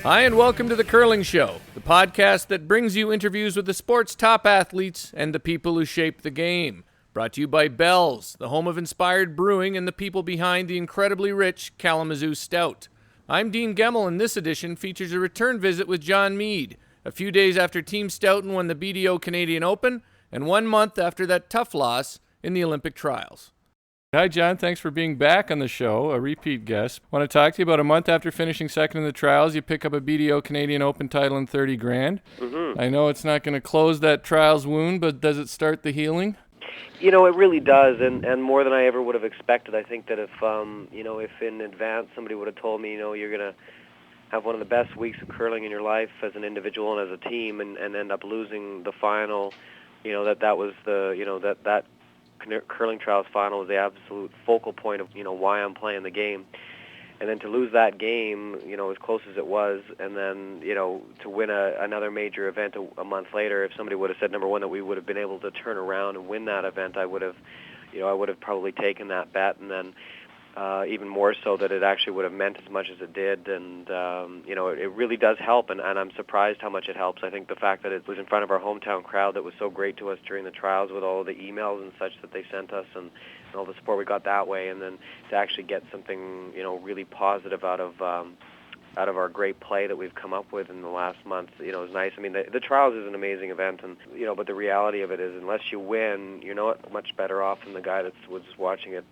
Hi, and welcome to The Curling Show, the podcast that brings you interviews with the sport's top athletes and the people who shape the game. Brought to you by Bell's, the home of inspired brewing and the people behind the incredibly rich Kalamazoo Stout. I'm Dean Gemmell, and this edition features a return visit with Jon Mead, a few days after Team Stoughton won the BDO Canadian Open, and 1 month after that tough loss in the Olympic trials. Hi, Jon. Thanks for being back on the show, a repeat guest. Want to talk to you about a month after finishing second in the trials. You pick up a BDO Canadian Open title and $30,000. Mm-hmm. I know it's not going to close that trials wound, but does it start the healing? You know, it really does, and more than I ever would have expected. I think that if in advance somebody would have told me, you're going to have one of the best weeks of curling in your life as an individual and as a team, and end up losing the final, that was the, that curling trials final was the absolute focal point of, why I'm playing the game. And then to lose that game, as close as it was, and then, to win another major event a month later, if somebody would have said, number one, that we would have been able to turn around and win that event, I would have probably taken that bet, and then even more so that it actually would have meant as much as it did. And, it really does help, and I'm surprised how much it helps. I think the fact that it was in front of our hometown crowd that was so great to us during the trials with all the emails and such that they sent us and all the support we got that way, and then to actually get something, really positive out of our great play that we've come up with in the last month, is nice. I mean, the trials is an amazing event, and but the reality of it is, unless you win, you're not much better off than the guy that was watching it,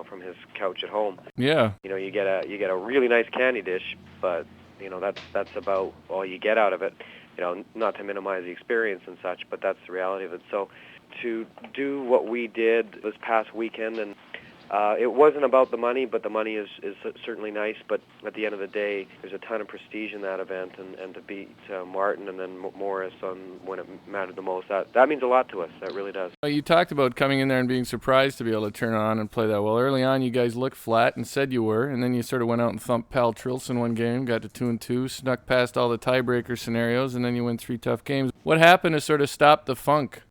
from his couch at home. Yeah. You get a really nice candy dish, but that's about all you get out of it. Not to minimize the experience and such, but that's the reality of it. So to do what we did this past weekend, and it wasn't about the money, but the money is certainly nice. But at the end of the day, there's a ton of prestige in that event, and to beat Martin and then Morris when it mattered the most, that means a lot to us. That really does. You talked about coming in there and being surprised to be able to turn on and play that well. Early on, you guys looked flat and said you were, and then you sort of went out and thumped Pal Trilson one game, got to 2-2, snuck past all the tiebreaker scenarios, and then you win 3 tough games. What happened to sort of stop the funk?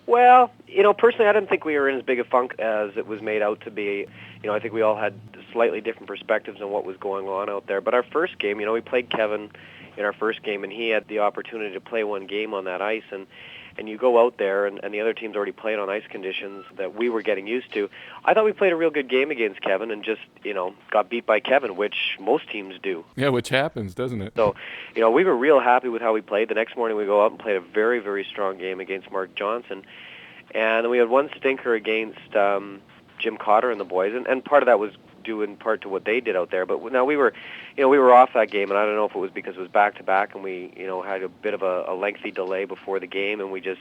Well, personally, I didn't think we were in as big a funk as it was made out to be. I think we all had slightly different perspectives on what was going on out there. But our first game, we played Kevin in our first game, and he had the opportunity to play one game on that ice. And you go out there, and the other team's already played on ice conditions that we were getting used to. I thought we played a real good game against Kevin and just, got beat by Kevin, which most teams do. Yeah, which happens, doesn't it? So, we were real happy with how we played. The next morning we go out and played a very, very strong game against Mark Johnson. And we had one stinker against Jim Cotter and the boys, and part of that was due in part to what they did out there. But now we were off that game, and I don't know if it was because it was back-to-back and we, had a bit of a lengthy delay before the game, and we just,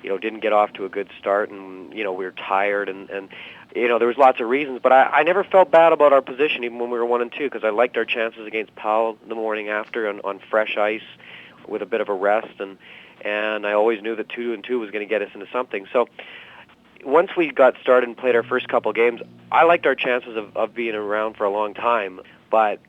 didn't get off to a good start, and, we were tired, and there was lots of reasons. But I never felt bad about our position, even when we were 1-2, because I liked our chances against Powell the morning after on fresh ice with a bit of a rest, and I always knew that 2-2 was going to get us into something. So once we got started and played our first couple games, I liked our chances of being around for a long time. But,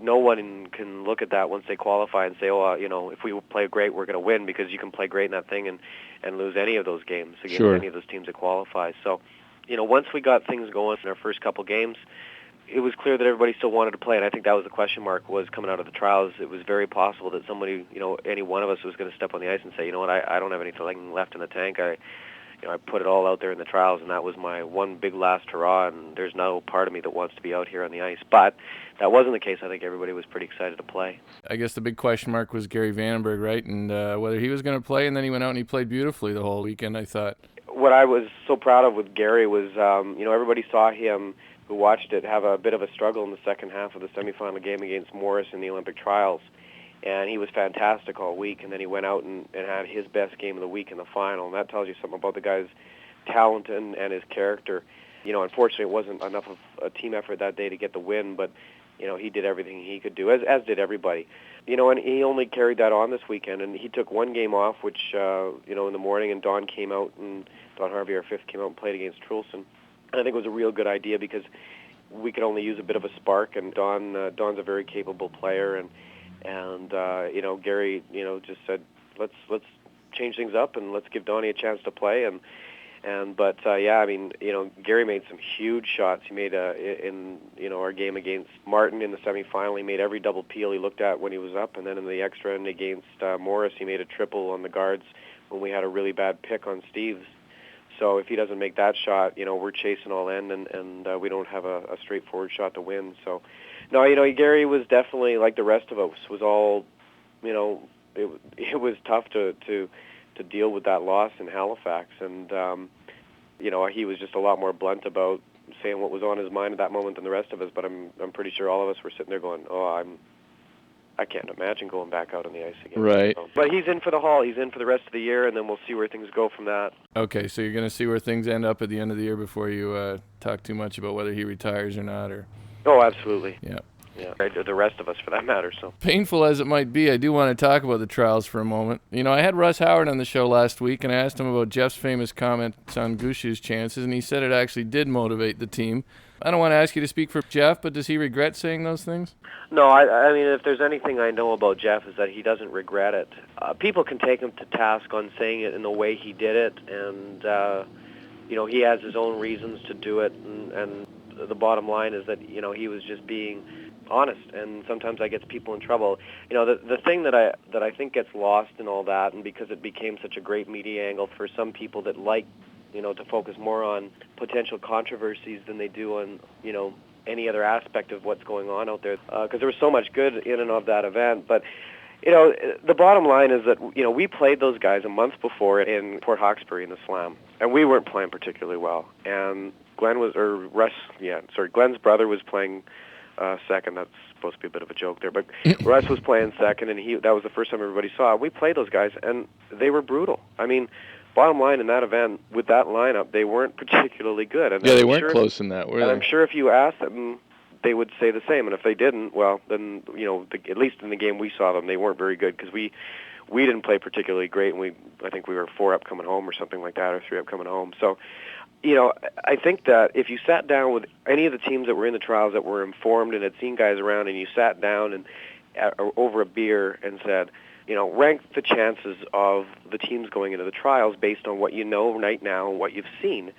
no one can look at that once they qualify and say, if we play great, we're going to win, because you can play great in that thing and lose any of those games against any of those teams that qualify. So, once we got things going in our first couple games, it was clear that everybody still wanted to play, and I think that was the question mark was coming out of the trials. It was very possible that somebody, any one of us was going to step on the ice and say, you know what, I don't have anything left in the tank. I put it all out there in the trials, and that was my one big last hurrah, and there's no part of me that wants to be out here on the ice. But that wasn't the case. I think everybody was pretty excited to play. I guess the big question mark was Gary Vandenberg, right, and whether he was going to play, and then he went out and he played beautifully the whole weekend, I thought. What I was so proud of with Gary was, everybody saw him who watched it have a bit of a struggle in the second half of the semifinal game against Morris in the Olympic trials. And he was fantastic all week, and then he went out and had his best game of the week in the final, and that tells you something about the guy's talent and his character. Unfortunately, it wasn't enough of a team effort that day to get the win, but, he did everything he could do, as did everybody. And he only carried that on this weekend, and he took one game off, which, in the morning, and Don Harvey, our fifth, came out and played against Trulson. And I think it was a real good idea because we could only use a bit of a spark, and Don's a very capable player, and Gary, just said, let's change things up and let's give Donnie a chance to play, and But yeah, I mean, Gary made some huge shots. He made in our game against Martin in the semifinal. He made every double peel he looked at when he was up, and then in the extra end against Morris, he made a triple on the guards when we had a really bad pick on Steve's. So if he doesn't make that shot, we're chasing all end, and we don't have a straightforward shot to win. So, no, Gary was definitely, like the rest of us, was all, it was tough to deal with that loss in Halifax, and he was just a lot more blunt about saying what was on his mind at that moment than the rest of us. But I'm pretty sure all of us were sitting there going, I can't imagine going back out on the ice again. Right. So, but he's in for the haul. He's in for the rest of the year, and then we'll see where things go from that. Okay, so you're going to see where things end up at the end of the year before you talk too much about whether he retires or not, or. Oh, absolutely. Yeah. Yeah, the rest of us, for that matter. So painful as it might be, I do want to talk about the trials for a moment. I had Russ Howard on the show last week, and I asked him about Jeff's famous comments on Gushu's chances, and he said it actually did motivate the team. I don't want to ask you to speak for Jeff, but does he regret saying those things? No, I mean, if there's anything I know about Jeff is that he doesn't regret it. People can take him to task on saying it in the way he did it, and he has his own reasons to do it, and the bottom line is that he was just being honest, and sometimes that gets people in trouble. The thing that I think gets lost in all that, and because it became such a great media angle for some people that like to focus more on potential controversies than they do on any other aspect of what's going on out there, because there was so much good in and of that event. But the bottom line is that we played those guys a month before in Port Hawkesbury in the Slam, and we weren't playing particularly well. And Glenn's brother was playing second. That's supposed to be a bit of a joke there, but Russ was playing second, and that was the first time everybody saw it. We played those guys, and they were brutal. I mean, bottom line, in that event, with that lineup, they weren't particularly good. And yeah, they weren't close in that, were they? And I'm sure if you asked them, they would say the same. And if they didn't, well, then, at least in the game we saw them, they weren't very good, because we didn't play particularly great, and I think we were 4 up coming home or something like that, or 3 up coming home. So, I think that if you sat down with any of the teams that were in the trials that were informed and had seen guys around, and you sat down and over a beer and said, rank the chances of the teams going into the trials based on what you know right now and what you've seen,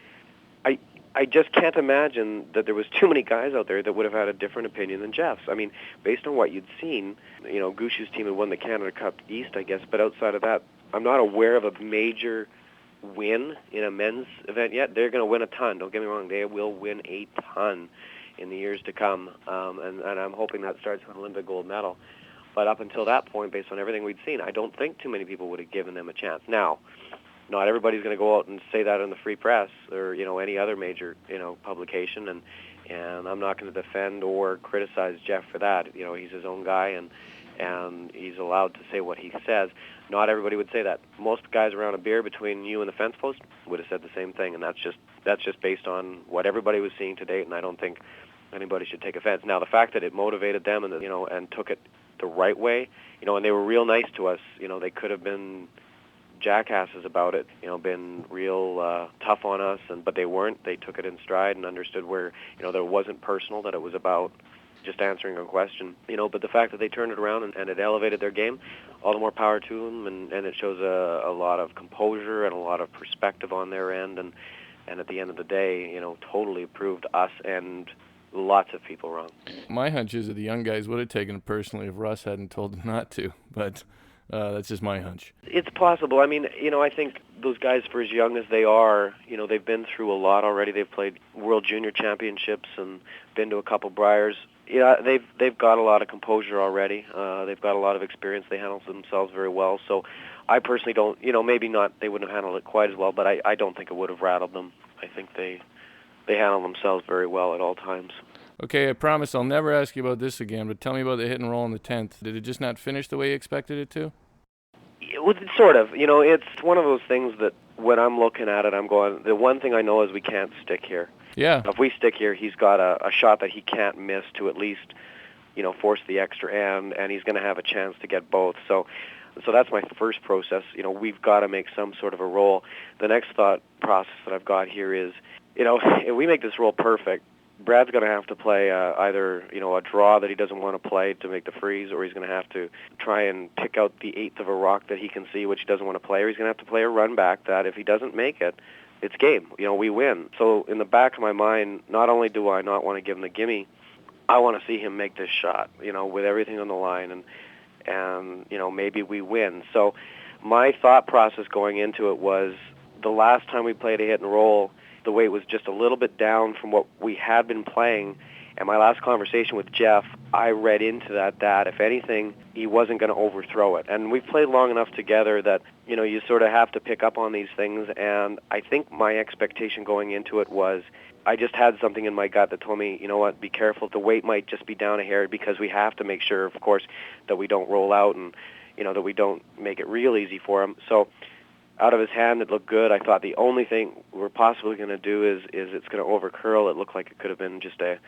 I just can't imagine that there was too many guys out there that would have had a different opinion than Jeff's. I mean, based on what you'd seen, Gushu's team had won the Canada Cup East, I guess, but outside of that, I'm not aware of a major win in a men's event yet. They're going to win a ton. Don't get me wrong. They will win a ton in the years to come, and I'm hoping that starts with an Olympic gold medal. But up until that point, based on everything we'd seen, I don't think too many people would have given them a chance. Now, not everybody's going to go out and say that in the free press or any other major publication, and I'm not going to defend or criticize Jeff for that. He's his own guy, and he's allowed to say what he says. Not everybody would say that. Most guys around a beer between you and the fence post would have said the same thing, and that's just based on what everybody was seeing to date, and I don't think anybody should take offense. Now, the fact that it motivated them and took it the right way, and they were real nice to us. They could have been jackasses about it, been real tough on us, but they weren't. They took it in stride and understood where, that it wasn't personal, that it was about just answering a question, but the fact that they turned it around and it elevated their game, all the more power to them, and it shows a lot of composure and a lot of perspective on their end, and at the end of the day, totally proved us and lots of people wrong. My hunch is that the young guys would have taken it personally if Russ hadn't told them not to, but that's just my hunch. It's possible. I mean, I think those guys, for as young as they are, they've been through a lot already. They've played World Junior Championships and been to a couple Briars. They've got a lot of composure already. They've got a lot of experience. They handle themselves very well. So I personally don't, maybe not, they wouldn't have handled it quite as well, but I don't think it would have rattled them. I think they handle themselves very well at all times. Okay, I promise I'll never ask you about this again, but tell me about the hit and roll in the 10th. Did it just not finish the way you expected it to? Sort of. It's one of those things that when I'm looking at it, I'm going, the one thing I know is we can't stick here. Yeah. If we stick here, he's got a shot that he can't miss to at least, force the extra and he's going to have a chance to get both. So that's my first process. We've got to make some sort of a roll. The next thought process that I've got here is, if we make this roll perfect, Brad's going to have to play either, a draw that he doesn't want to play to make the freeze, or he's going to have to try and pick out the eighth of a rock that he can see, which he doesn't want to play, or he's going to have to play a run back that if he doesn't make it, it's game. We win. So in the back of my mind, not only do I not want to give him the gimme, I want to see him make this shot, with everything on the line, and maybe we win. So my thought process going into it was the last time we played a hit and roll, the weight was just a little bit down from what we had been playing. And my last conversation with Jeff, I read into that if anything, he wasn't going to overthrow it. And we've played long enough together that, you sort of have to pick up on these things. And I think my expectation going into it was I just had something in my gut that told me, you know what, be careful. The weight might just be down a hair because we have to make sure, of course, that we don't roll out and, that we don't make it real easy for him. So out of his hand, it looked good. I thought the only thing we're possibly going to do is it's going to over-curl. It looked like it could have been just it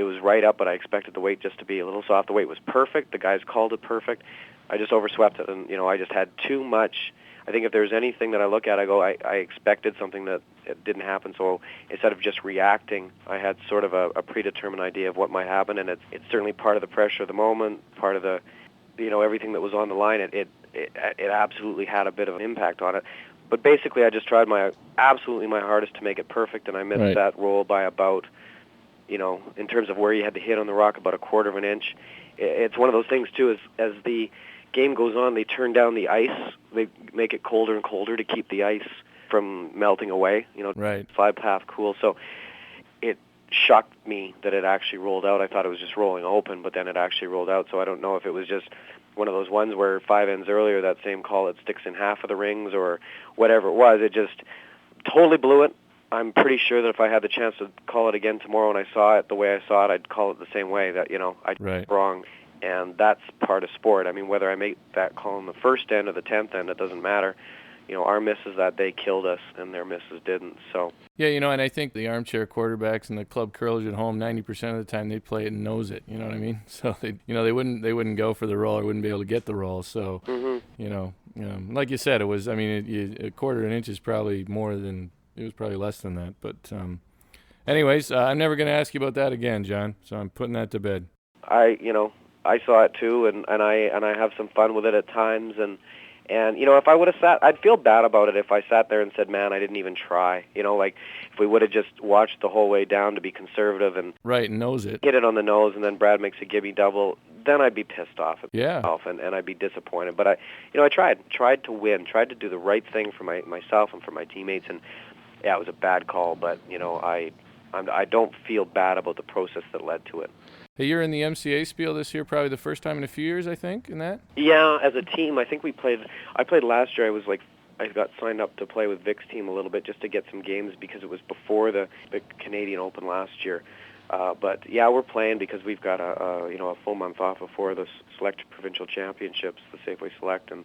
was right up, but I expected the weight just to be a little soft. The weight was perfect. The guys called it perfect. I just overswept it, and, I just had too much. I think if there's anything that I look at, I go, I expected something that it didn't happen. So instead of just reacting, I had sort of a predetermined idea of what might happen, and it's certainly part of the pressure of the moment, part of the, everything that was on the line. It absolutely had a bit of an impact on it. But basically, I just tried my hardest to make it perfect, and I missed that roll by about, in terms of where you had to hit on the rock, about a quarter of an inch. It's one of those things, too, as the game goes on, they turn down the ice. They make it colder and colder to keep the ice from melting away, fly path cool. So it shocked me that it actually rolled out. I thought it was just rolling open, but then it actually rolled out. So I don't know if it was just one of those ones where 5 ends earlier, that same call, it sticks in half of the rings or whatever it was. It just totally blew it. I'm pretty sure that if I had the chance to call it again tomorrow and I saw it the way I saw it, I'd call it the same way, that, I did wrong. And that's part of sport. I mean, whether I make that call in the first end or the 10th end, it doesn't matter. Our misses that day killed us, and their misses didn't. So yeah, and I think the armchair quarterbacks and the club curlers at home, 90% of the time they play it and knows it. You know what I mean? So they wouldn't go for the roll or wouldn't be able to get the roll. So like you said, it was. I mean, a quarter of an inch is probably more than. It was probably less than that. But anyways, I'm never going to ask you about that again, John. So I'm putting that to bed. I saw it too, and I have some fun with it at times, and if I would have sat, I'd feel bad about it if I sat there and said, man, I didn't even try. Like if we would have just watched the whole way down to be conservative and knows it, hit it on the nose, and then Brad makes a gimme double, then I'd be pissed off at myself, and I'd be disappointed. But I tried to win, tried to do the right thing for myself and for my teammates, and yeah, it was a bad call, but I don't feel bad about the process that led to it. Hey, you're in the MCA Spiel this year, probably the first time in a few years, I think, in that? Yeah, as a team, I think I played last year. I got signed up to play with Vic's team a little bit just to get some games because it was before the Canadian Open last year. But yeah, we're playing because we've got a full month off before the Select Provincial Championships, the Safeway Select, and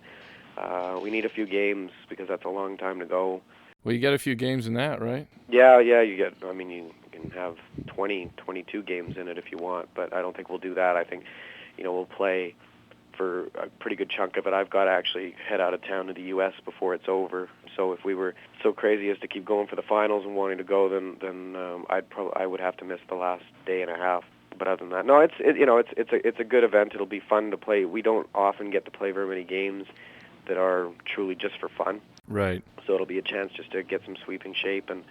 we need a few games because that's a long time to go. Well, you got a few games in that, right? Yeah, you can have 20, 22 games in it if you want, but I don't think we'll do that. I think, we'll play for a pretty good chunk of it. I've got to actually head out of town to the U.S. before it's over. So if we were so crazy as to keep going for the finals and wanting to go, then I would have to miss the last day and a half. But other than that, no, it's a good event. It'll be fun to play. We don't often get to play very many games that are truly just for fun. Right. So it'll be a chance just to get some sweeping shape and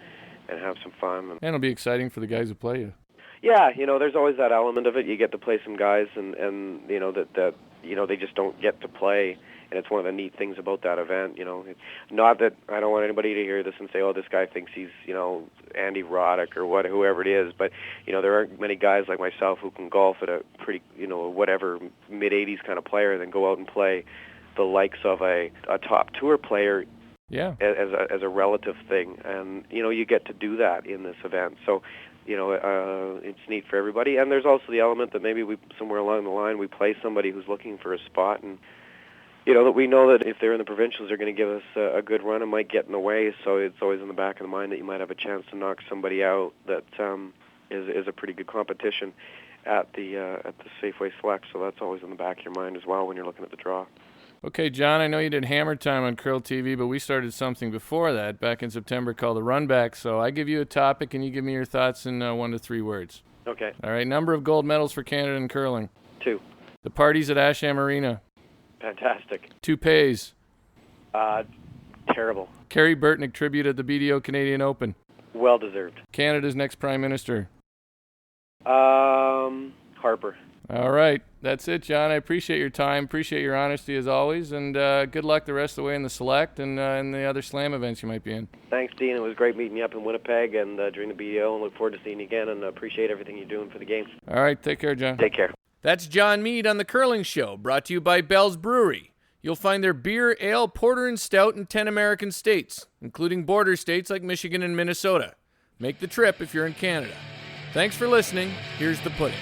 have some fun. And it'll be exciting for the guys who play you. Yeah, there's always that element of it. You get to play some guys, and that they just don't get to play, and it's one of the neat things about that event. It's not that I don't want anybody to hear this and say, oh, this guy thinks he's Andy Roddick or whoever it is, but there aren't many guys like myself who can golf at a pretty whatever mid-80s kind of player, and then go out and play the likes of a top tour player. Yeah. As a relative thing, and you get to do that in this event. So it's neat for everybody. And there's also the element that maybe somewhere along the line we play somebody who's looking for a spot, and that we know that if they're in the provincials, they're going to give us a good run and might get in the way. So it's always in the back of the mind that you might have a chance to knock somebody out that is a pretty good competition at the Safeway Select. So that's always in the back of your mind as well when you're looking at the draw. Okay, John, I know you did Hammer Time on Curl TV, but we started something before that back in September called the Runback. So I give you a topic, and you give me your thoughts in 1 to 3 words. Okay. All right, number of gold medals for Canada in curling? 2. The parties at Asham Arena? Fantastic. Toupees? Terrible. Kerry Burtnick tribute at the BDO Canadian Open. Well deserved. Canada's next Prime Minister. Harper. All right. That's it, John. I appreciate your time. Appreciate your honesty as always. And good luck the rest of the way in the Select and in the other Slam events you might be in. Thanks, Dean. It was great meeting you up in Winnipeg and during the BDO, and look forward to seeing you again, and appreciate everything you're doing for the game. All right. Take care, John. Take care. That's Jon Mead on The Curling Show, brought to you by Bell's Brewery. You'll find their beer, ale, porter, and stout in 10 American states, including border states like Michigan and Minnesota. Make the trip if you're in Canada. Thanks for listening. Here's the pudding.